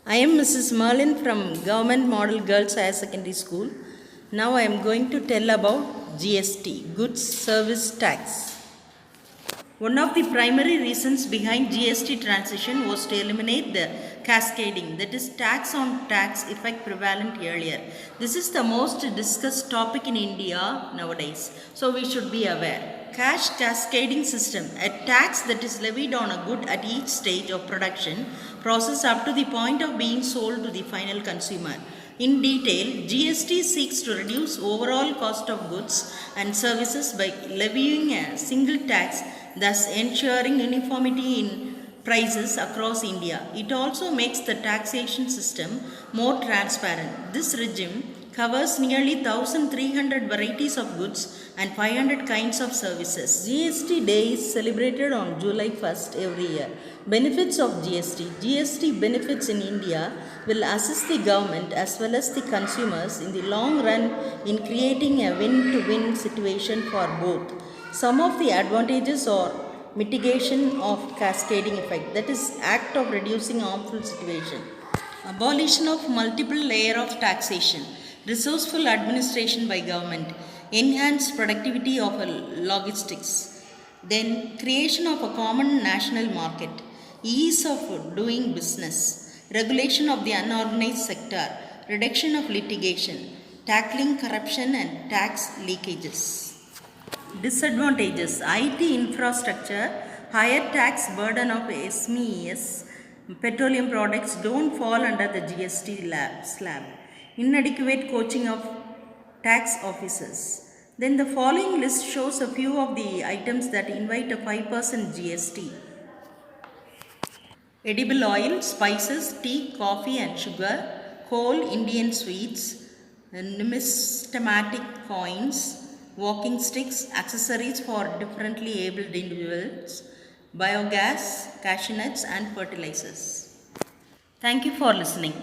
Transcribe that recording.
I am Mrs. Merlin from Government Model Girls Higher Secondary School. Now I am going to tell about GST, Goods Service Tax. One of the primary reasons behind GST transition was to eliminate the cascading, that is tax on tax effect prevalent earlier. This is the most discussed topic in India nowadays, so we should be aware. Cash cascading system, a tax that is levied on a good at each stage of production process up to the point of being sold to the final consumer. In detail, GST seeks to reduce overall cost of goods and services by levying a single tax, thus ensuring uniformity in prices across India. It also makes the taxation system more transparent. This regime covers nearly 1,300 varieties of goods and 500 kinds of services. GST Day is celebrated on July 1st every year. Benefits of GST. GST benefits in India will assist the government as well as the consumers in the long run in creating a win-to-win situation for both. Some of the advantages are mitigation of cascading effect, that is act of reducing harmful situation. Abolition of multiple layer of taxation, resourceful administration by government, enhanced productivity of logistics, then creation of a common national market, ease of doing business, regulation of the unorganized sector, reduction of litigation, tackling corruption and tax leakages. Disadvantages: IT infrastructure, higher tax burden of SMEs, petroleum products don't fall under the GST slab, inadequate coaching of tax officers. Then the following list shows a few of the items that invite a 5% GST. Edible oil, spices, tea, coffee and sugar, coal, Indian sweets, numismatic coins, walking sticks, accessories for differently abled individuals, biogas, cashew nuts and fertilizers. Thank you for listening.